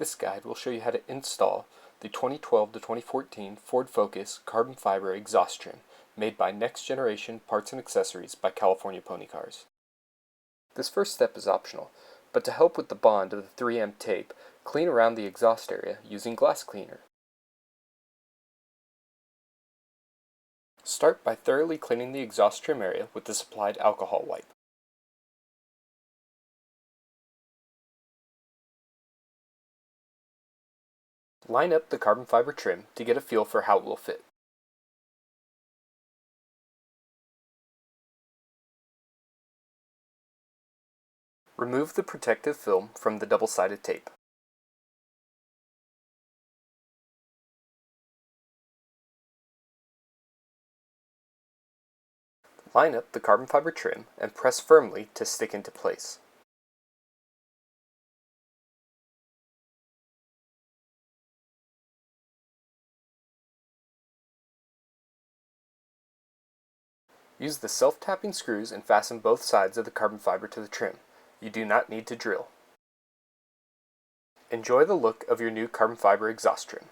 This guide will show you how to install the 2012 to 2014 Ford Focus carbon fiber exhaust trim made by Next Generation Parts and Accessories by California Pony Cars. This first step is optional, but to help with the bond of the 3M tape, clean around the exhaust area using glass cleaner. Start by thoroughly cleaning the exhaust trim area with the supplied alcohol wipe. Line up the carbon fiber trim to get a feel for how it will fit. Remove the protective film from the double-sided tape. Line up the carbon fiber trim and press firmly to stick into place. Use the self-tapping screws and fasten both sides of the carbon fiber to the trim. You do not need to drill. Enjoy the look of your new carbon fiber exhaust trim.